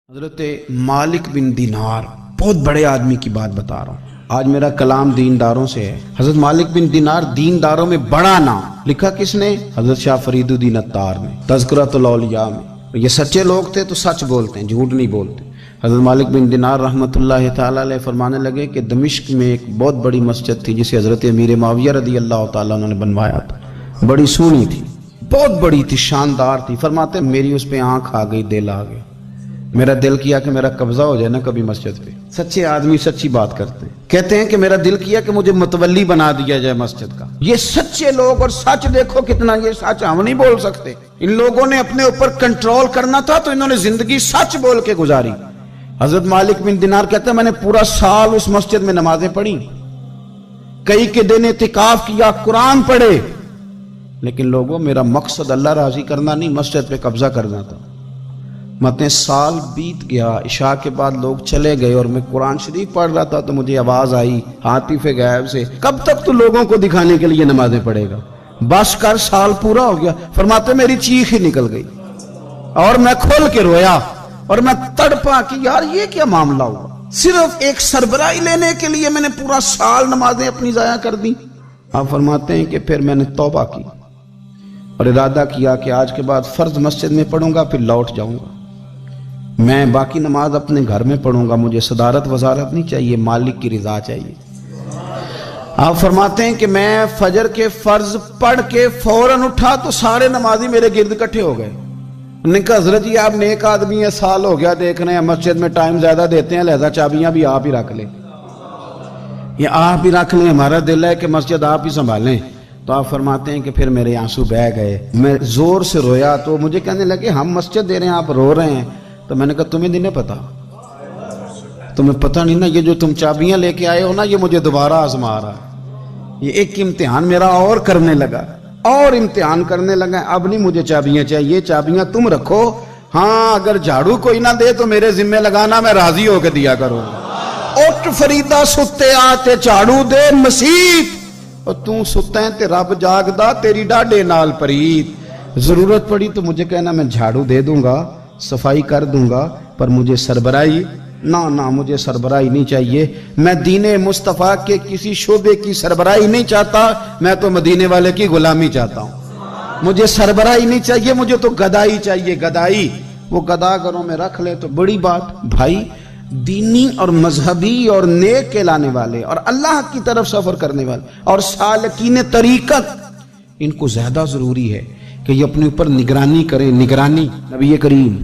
حضرت مالک بن دینار بہت بڑے آدمی کی بات بتا رہا ہوں. آج میرا کلام دینداروں سے ہے. حضرت مالک بن دینار دینداروں میں بڑا نام لکھا کس نے؟ حضرت شاہ فرید الدین عطار نے تذکرۃ الاولیاء میں. یہ سچے لوگ تھے تو سچ بولتے ہیں، جھوٹ نہیں بولتے. حضرت مالک بن دینار رحمۃ اللہ تعالیٰ علیہ فرمانے لگے کہ دمشق میں ایک بہت بڑی مسجد تھی جسے حضرت امیر معاویہ رضی اللہ تعالیٰ عنہ نے بنوایا تھا. بڑی سونی تھی، بہت بڑی تھی، شاندار تھی. فرماتے میری اس پہ آنکھ آ گئی، دل آ گیا. میرا دل کیا کہ میرا قبضہ ہو جائے نا کبھی مسجد پہ. سچے آدمی سچی بات کرتے ہیں. کہتے ہیں کہ میرا دل کیا کہ مجھے متولی بنا دیا جائے مسجد کا. یہ سچے لوگ، اور سچ دیکھو کتنا، یہ سچ ہم نہیں بول سکتے. ان لوگوں نے اپنے اوپر کنٹرول کرنا تھا تو انہوں نے زندگی سچ بول کے گزاری. حضرت مالک بن دینار کہتے ہیں میں نے پورا سال اس مسجد میں نمازیں پڑھی، کئی کے دن اعتکاف کیا، قرآن پڑھے، لیکن لوگوں میرا مقصد اللہ راضی کرنا نہیں، مسجد پہ قبضہ کرنا تھا. مطلب سال بیت گیا، عشاء کے بعد لوگ چلے گئے اور میں قرآن شریف پڑھ رہا تھا تو مجھے آواز آئی عاطف غیب سے، کب تک تو لوگوں کو دکھانے کے لیے نمازیں پڑھے گا، بس کر، سال پورا ہو گیا. فرماتے میری چیخ ہی نکل گئی اور میں کھول کے رویا اور میں تڑپا کہ یار یہ کیا معاملہ ہوا. صرف ایک سربراہی لینے کے لیے میں نے پورا سال نمازیں اپنی ضائع کر دی. آپ فرماتے ہیں کہ پھر میں نے توبہ کی اور ارادہ کیا کہ آج کے بعد فرض مسجد میں پڑھوں گا، پھر لوٹ جاؤں گا. میں باقی نماز اپنے گھر میں پڑھوں گا، مجھے صدارت وزارت نہیں چاہیے، مالک کی رضا چاہیے. آپ فرماتے ہیں کہ میں فجر کے فرض پڑھ کے فوراً اٹھا تو سارے نمازی میرے گرد اکٹھے ہو گئے. انہوں نے کہا حضرت جی آپ نیک آدمی ہیں، سال ہو گیا دیکھ رہے ہیں مسجد میں ٹائم زیادہ دیتے ہیں، لہذا چابیاں بھی آپ ہی رکھ لیں، یہ آپ ہی رکھ لیں، ہمارا دل ہے کہ مسجد آپ ہی سنبھالیں. تو آپ فرماتے ہیں کہ پھر میرے آنسو بہہ گئے، میں زور سے رویا. تو مجھے کہنے لگے ہم مسجد دے رہے ہیں آپ رو رہے ہیں. تو میں نے کہا تمہیں نہیں پتا، تمہیں پتہ نہیں نا، یہ جو تم چابیاں لے کے آئے ہو نا، یہ مجھے دوبارہ آزما رہا ہے. یہ ایک امتحان میرا اور کرنے لگا، اور امتحان کرنے لگا. اب نہیں مجھے چابیاں چاہیے، چابیاں تم رکھو. ہاں اگر جھاڑو کوئی نہ دے تو میرے ذمہ لگانا، میں راضی ہو کے دیا کروں. اٹھ فریدا ستے آتے جھاڑو دے مسیت، اور تو ستا ہے تے رب جاگدا تیری ڈاڈے نال پریت. ضرورت پڑی تو مجھے کہنا، میں جھاڑو دے دوں گا، صفائی کر دوں گا، پر مجھے سربراہی نہ مجھے سربراہی نہیں چاہیے. میں دین مصطفیٰ کے کسی شعبے کی سربراہی نہیں چاہتا، میں تو مدینے والے کی غلامی چاہتا ہوں. مجھے سربراہی نہیں چاہیے، مجھے تو گدائی چاہیے، گدائی. وہ گدا گھروں میں رکھ لے تو بڑی بات. بھائی دینی اور مذہبی اور نیک کہلانے والے اور اللہ کی طرف سفر کرنے والے اور سالکین طریقت، ان کو زیادہ ضروری ہے کہ یہ اپنے اوپر نگرانی کریں. نگرانی نبی کریم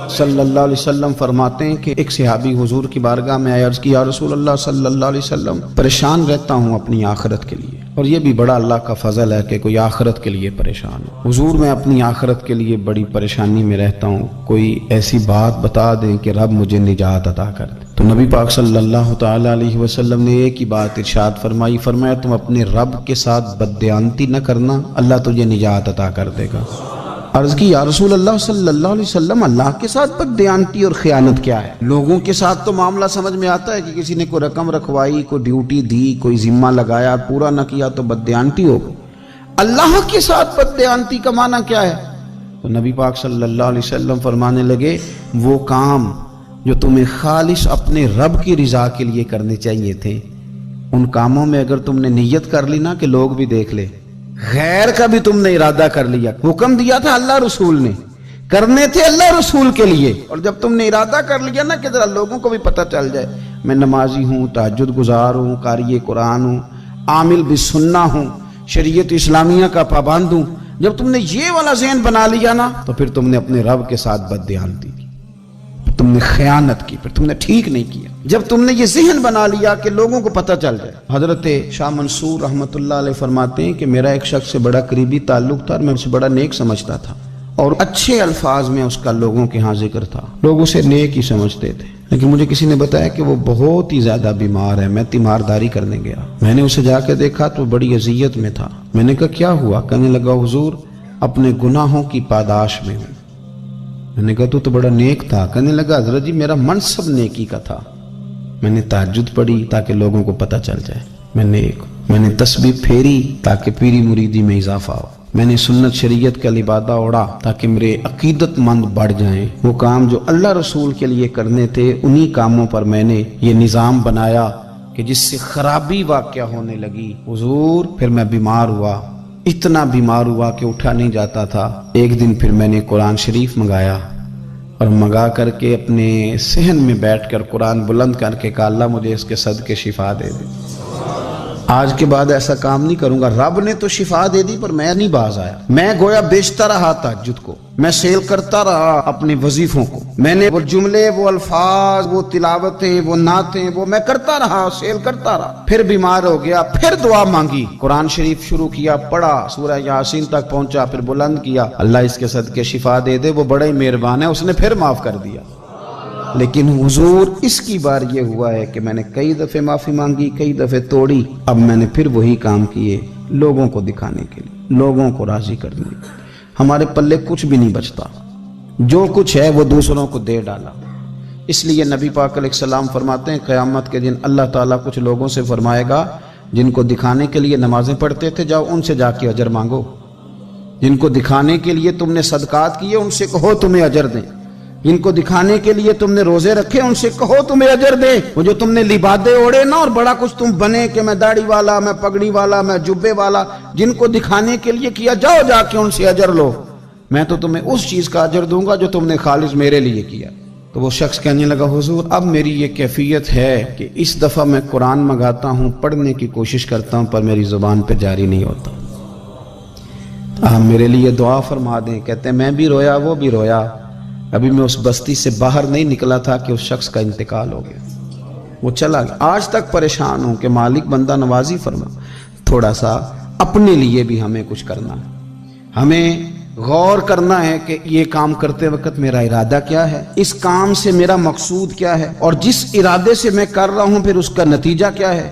صلی اللہ علیہ وسلم فرماتے ہیں کہ ایک صحابی حضور کی بارگاہ میں آیا، عرض کی یا رسول اللہ صلی اللہ علیہ وسلم پریشان رہتا ہوں اپنی آخرت کے لیے. اور یہ بھی بڑا اللہ کا فضل ہے کہ کوئی آخرت کے لیے پریشان ہو. حضور میں اپنی آخرت کے لیے بڑی پریشانی میں رہتا ہوں، کوئی ایسی بات بتا دیں کہ رب مجھے نجات عطا کر دے. تو نبی پاک صلی اللہ تعالی علیہ وسلم نے ایک ہی بات ارشاد فرمائی، فرمایا تم اپنے رب کے ساتھ بددیانتی نہ کرنا، اللہ تجھے نجات عطا کر دے گا. عرض کی یا رسول اللہ صلی اللہ علیہ وسلم اللہ کے ساتھ بددیانتی اور خیانت کیا ہے؟ لوگوں کے ساتھ تو معاملہ سمجھ میں آتا ہے کہ کسی نے کوئی رقم رکھوائی، کوئی ڈیوٹی دی، کوئی ذمہ لگایا، پورا نہ کیا تو بددیانتی ہو. اللہ کے ساتھ بددیانتی کا معنی کیا ہے؟ تو نبی پاک صلی اللہ علیہ وسلم فرمانے لگے وہ کام جو تمہیں خالص اپنے رب کی رضا کے لیے کرنے چاہیے تھے، ان کاموں میں اگر تم نے نیت کر لی نا کہ لوگ بھی دیکھ لے، غیر کا بھی تم نے ارادہ کر لیا، حکم دیا تھا اللہ رسول نے، کرنے تھے اللہ رسول کے لیے، اور جب تم نے ارادہ کر لیا نا کہ ذرا لوگوں کو بھی پتہ چل جائے میں نمازی ہوں، تہجد گزار ہوں، قاری قرآن ہوں، عامل بالسنہ ہوں، شریعت اسلامیہ کا پابند ہوں، جب تم نے یہ والا ذہن بنا لیا نا تو پھر تم نے اپنے رب کے ساتھ بددیانتی کی، تم نے خیانت کی، پھر تم نے ٹھیک نہیں کیا. جب تم نے یہ ذہن بنا لیا کہ لوگوں کو پتہ چل جائے. حضرت شاہ منصور رحمۃ اللہ علیہ فرماتے ہیں کہ میرا ایک شخص سے بڑا قریبی تعلق تھا اور میں اسے بڑا نیک سمجھتا تھا اور اچھے الفاظ میں اس کا لوگوں کے ہاں ذکر تھا، لوگ اسے نیک ہی سمجھتے تھے. لیکن مجھے کسی نے بتایا کہ وہ بہت ہی زیادہ بیمار ہے. میں تیمارداری کرنے گیا، میں نے اسے جا کے دیکھا تو بڑی اذیت میں تھا. میں نے کہا کیا ہوا؟ کہنے لگا حضور اپنے گناہوں کی پاداش میں ہوں. میں نے کہا تو بڑا نیک تھا. کہنے لگا حضرت جی میرا منصب نیکی کا تھا، میں نے تہجد پڑھی تاکہ لوگوں کو پتہ چل جائے میں نیک، میں نے تسبیح پھیری تاکہ پیری مریدی میں اضافہ ہو. میں نے سنت شریعت کا لبادہ اوڑھا تاکہ میرے عقیدت مند بڑھ جائیں۔ وہ کام جو اللہ رسول کے لیے کرنے تھے انہی کاموں پر میں نے یہ نظام بنایا کہ جس سے خرابی واقع ہونے لگی۔ حضور پھر میں بیمار ہوا، اتنا بیمار ہوا کہ اٹھا نہیں جاتا تھا۔ ایک دن پھر میں نے قرآن شریف منگایا اور منگا کر کے اپنے صحن میں بیٹھ کر قرآن بلند کر کے کہا اللہ مجھے اس کے صدقے شفا دے دے۔ آج کے بعد ایسا کام نہیں کروں گا۔ رب نے تو شفا دے دی پر میں نہیں باز آیا۔ میں گویا بیچتا رہا تہجد کو، میں سیل کرتا رہا اپنے وظیفوں کو، میں نے وہ جملے، وہ الفاظ، وہ تلاوتیں، وہ نعتیں، وہ میں کرتا رہا، سیل کرتا رہا۔ پھر بیمار ہو گیا، پھر دعا مانگی، قرآن شریف شروع کیا، پڑھا، سورہ یاسین تک پہنچا، پھر بلند کیا، اللہ اس کے صدقے شفا دے دے، وہ بڑا ہی مہربان ہے، اس نے پھر معاف کر دیا۔ لیکن حضور اس کی بار یہ ہوا ہے کہ میں نے کئی دفعے معافی مانگی، کئی دفعے توڑی، اب میں نے پھر وہی کام کیے لوگوں کو دکھانے کے لیے، لوگوں کو راضی کرنے کے لیے۔ ہمارے پلے کچھ بھی نہیں بچتا، جو کچھ ہے وہ دوسروں کو دے ڈالا۔ اس لیے نبی پاک علیہ السلام فرماتے ہیں قیامت کے دن اللہ تعالیٰ کچھ لوگوں سے فرمائے گا جن کو دکھانے کے لیے نمازیں پڑھتے تھے جاؤ ان سے جا کے اجر مانگو، جن کو دکھانے کے لیے تم نے صدقات کیے ان سے کہو تمہیں اجر دیں، جن کو دکھانے کے لیے تم نے روزے رکھے ان سے کہو تمہیں اجر دے۔ وہ جو تم نے لبادے اوڑے نا اور بڑا کچھ تم بنے کہ میں داڑھی والا، میں پگڑی والا، میں جبے والا، جن کو دکھانے کے لیے کیا جاؤ جا کے ان سے اجر لو، میں تو تمہیں اس چیز کا اجر دوں گا جو تم نے خالص میرے لیے کیا۔ تو وہ شخص کہنے لگا حضور اب میری یہ کیفیت ہے کہ اس دفعہ میں قرآن منگاتا ہوں، پڑھنے کی کوشش کرتا ہوں پر میری زبان پہ جاری نہیں ہوتا، آپ میرے لیے دعا فرما دیں۔ کہتے ہیں میں بھی رویا، وہ بھی رویا، ابھی میں اس بستی سے باہر نہیں نکلا تھا کہ اس شخص کا انتقال ہو گیا، وہ چلا گیا۔ آج تک پریشان ہوں کہ مالک بندہ نوازی فرما، تھوڑا سا اپنے لیے بھی ہمیں کچھ کرنا ہے، ہمیں غور کرنا ہے کہ یہ کام کرتے وقت میرا ارادہ کیا ہے، اس کام سے میرا مقصود کیا ہے، اور جس ارادے سے میں کر رہا ہوں پھر اس کا نتیجہ کیا ہے۔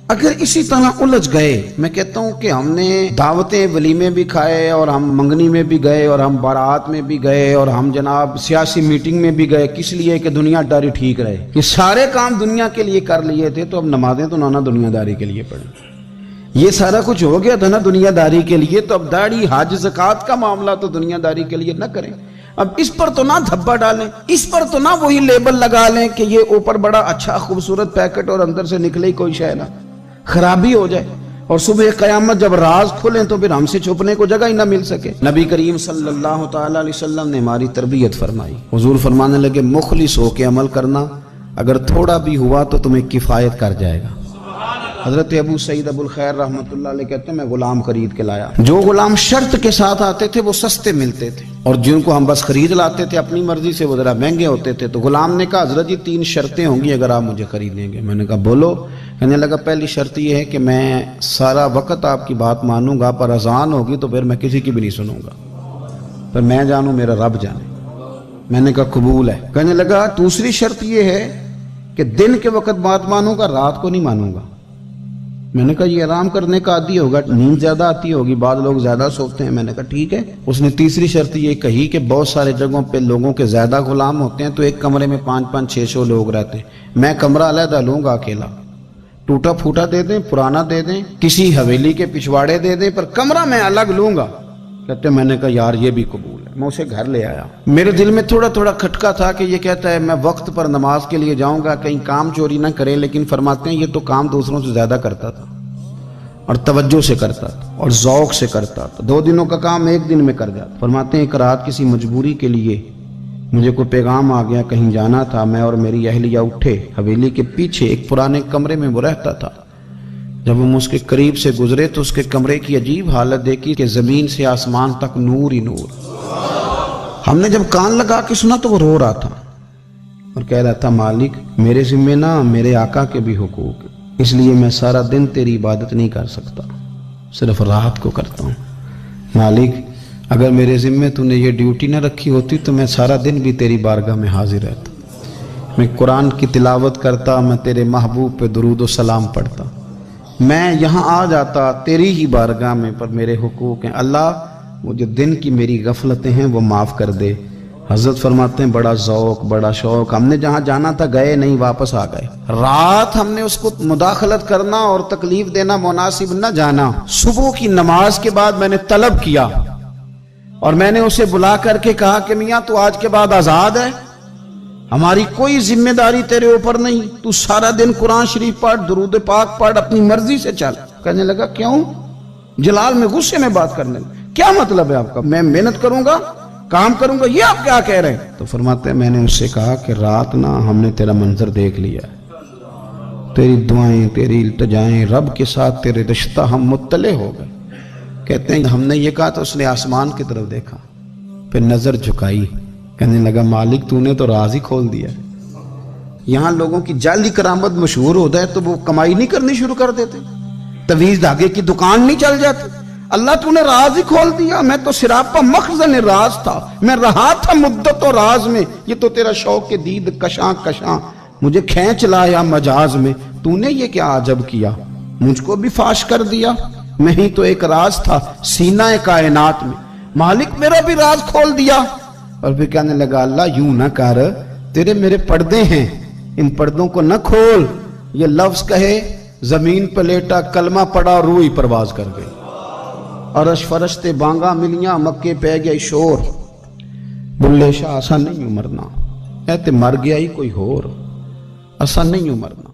اگر اسی طرح الجھ گئے، میں کہتا ہوں کہ ہم نے دعوتیں ولیمے بھی کھائے اور ہم منگنی میں بھی گئے اور ہم بارات میں بھی گئے اور ہم جناب سیاسی میٹنگ میں بھی گئے، کس لیے کہ دنیا داری ٹھیک رہے، یہ سارے کام دنیا کے لیے کر لیے تھے تو اب نمازیں تو نانا دنیا داری کے لیے پڑھیں، یہ سارا کچھ ہو گیا تھا نا دنیا داری کے لیے، تو اب داڑھی حج زکوٰۃ کا معاملہ تو دنیا داری کے لیے نہ کریں۔ اب اس پر تو نہ دھبا ڈالیں، اس پر تو نہ وہی لیبل لگا لیں کہ یہ اوپر بڑا اچھا خوبصورت پیکٹ اور اندر سے نکلے ہی کوئی شے نہ، خرابی ہو جائے اور صبح قیامت جب راز کھلیں تو پھر ہم سے چھپنے کو جگہ ہی نہ مل سکے۔ نبی کریم صلی اللہ تعالی علیہ وسلم نے ہماری تربیت فرمائی، حضور فرمانے لگے مخلص ہو کے عمل کرنا، اگر تھوڑا بھی ہوا تو تمہیں کفایت کر جائے گا۔ حضرت ابو سعید ابو الخیر رحمۃ اللہ علیہ کہتے ہیں میں غلام خرید کے لایا، جو غلام شرط کے ساتھ آتے تھے وہ سستے ملتے تھے اور جن کو ہم بس خرید لاتے تھے اپنی مرضی سے وہ ذرا مہنگے ہوتے تھے۔ تو غلام نے کہا حضرت جی 3 شرطیں ہوں گی اگر آپ مجھے خریدیں گے۔ میں نے کہا بولو۔ کہنے لگا پہلی شرط یہ ہے کہ میں سارا وقت آپ کی بات مانوں گا، پر اذان ہوگی تو پھر میں کسی کی بھی نہیں سنوں گا، پر میں جانوں میرا رب جانے۔ میں نے کہا قبول ہے۔ کہنے لگا دوسری شرط یہ ہے کہ دن کے وقت بات مانوں گا، رات کو نہیں مانوں گا۔ میں نے کہا یہ آرام کرنے کا عادی ہوگا، نیند زیادہ آتی ہوگی، بعض لوگ زیادہ سوتے ہیں۔ میں نے کہا ٹھیک ہے۔ اس نے تیسری شرط یہ کہی کہ بہت سارے جگہوں پہ لوگوں کے زیادہ غلام ہوتے ہیں تو ایک کمرے میں 5-5 600 لوگ رہتے ہیں، میں کمرہ علیحدہ لوں گا اکیلا، ٹوٹا پھوٹا دے دیں، پرانا دے دیں، کسی حویلی کے پچھواڑے دے دیں، پر کمرہ میں الگ لوں گا۔ کہتے میں نے کہا یار یہ بھی قبول ہے۔ میں اسے گھر لے آیا، میرے دل میں تھوڑا تھوڑا کھٹکا تھا کہ یہ کہتا ہے میں وقت پر نماز کے لیے جاؤں گا، کہیں کام چوری نہ کرے، لیکن فرماتے ہیں یہ تو کام دوسروں سے زیادہ کرتا تھا اور توجہ سے کرتا تھا اور ذوق سے کرتا تھا، 2 دنوں کا کام 1 دن میں کر جاتا۔ فرماتے ہیں ایک رات کسی مجبوری کے لیے مجھے کوئی پیغام آ گیا، کہیں جانا تھا، میں اور میری اہلیہ اٹھے، حویلی کے پیچھے ایک پرانے کمرے میں وہ رہتا تھا۔ جب ہم اس کے قریب سے گزرے تو اس کے کمرے کی عجیب حالت دیکھی کہ زمین سے آسمان تک نور ہی نور۔ ہم نے جب کان لگا کے سنا تو وہ رو رہا تھا اور کہہ رہا تھا مالک میرے ذمہ نہ میرے آقا کے بھی حقوق، اس لیے میں سارا دن تیری عبادت نہیں کر سکتا، صرف رات کو کرتا ہوں۔ مالک اگر میرے ذمہ تو نے یہ ڈیوٹی نہ رکھی ہوتی تو میں سارا دن بھی تیری بارگاہ میں حاضر رہتا، میں قرآن کی تلاوت کرتا، میں تیرے محبوب پہ درود و سلام پڑھتا، میں یہاں آ جاتا تیری ہی بارگاہ میں، پر میرے حقوق ہیں۔ اللہ وہ جو دن کی میری غفلتیں ہیں وہ معاف کر دے، حضرت فرماتے ہیں بڑا ذوق بڑا شوق، ہم نے جہاں جانا تھا گئے نہیں، واپس آ گئے۔ رات ہم نے اس کو مداخلت کرنا اور تکلیف دینا مناسب نہ جانا۔ صبح کی نماز کے بعد میں نے طلب کیا اور میں نے اسے بلا کر کے کہا کہ میاں تو آج کے بعد آزاد ہے، ہماری کوئی ذمہ داری تیرے اوپر نہیں، تو سارا دن قرآن شریف پڑھ، درود پاک پڑھ، اپنی مرضی سے چل۔ کہنے لگا کیوں؟ جلال میں غصے میں بات کرنے لگا، کیا مطلب ہے آپ کا؟ میں محنت کروں گا، کام کروں گا، یہ آپ کیا کہہ رہے ہیں؟ تو فرماتے ہیں میں نے اس سے کہا کہ رات نا ہم نے تیرا منظر دیکھ لیا، تیری دعائیں، تیری التجائیں، رب کے ساتھ تیرے رشتہ ہم مطلع ہو گئے۔ کہتے ہیں ہم نے یہ کہا تو اس نے آسمان کی طرف دیکھا، پھر نظر جھکائی، کہنے لگا مالک تو نے تو راز ہی کھول دیا۔ یہاں لوگوں کی جعلی کرامت مشہور ہوتا ہے تو وہ کمائی نہیں کرنی شروع کر دیتے، تویز دھاگے کی دکان نہیں چل جاتی۔ اللہ تو نے راز ہی کھول دیا، میں تو سراپا مخزن راز تھا، میں رہا تھا مدت و راز میں، یہ تو تیرا شوق کے دید کشاں کشاں مجھے کھینچ لایا مجاز میں، تو نے یہ کیا عجب کیا، مجھ کو بھی فاش کر دیا، میں ہی تو ایک راز تھا سینہ کائنات میں، مالک میرا بھی راز کھول دیا۔ اور پھر کہنے لگا اللہ یوں نہ کر، تیرے میرے پردے ہیں، ان پردوں کو نہ کھول۔ یہ لفظ کہے زمین پہ لیٹا، کلمہ پڑا، روح ہی پرواز کر گئی، عرش فرشتے بانگا ملیاں، مکے پہ گئی شور۔ بلے شاہ اسا نہیں مرنا، اے تے مر گیا ہی کوئی ہور، اسا نہیں مرنا۔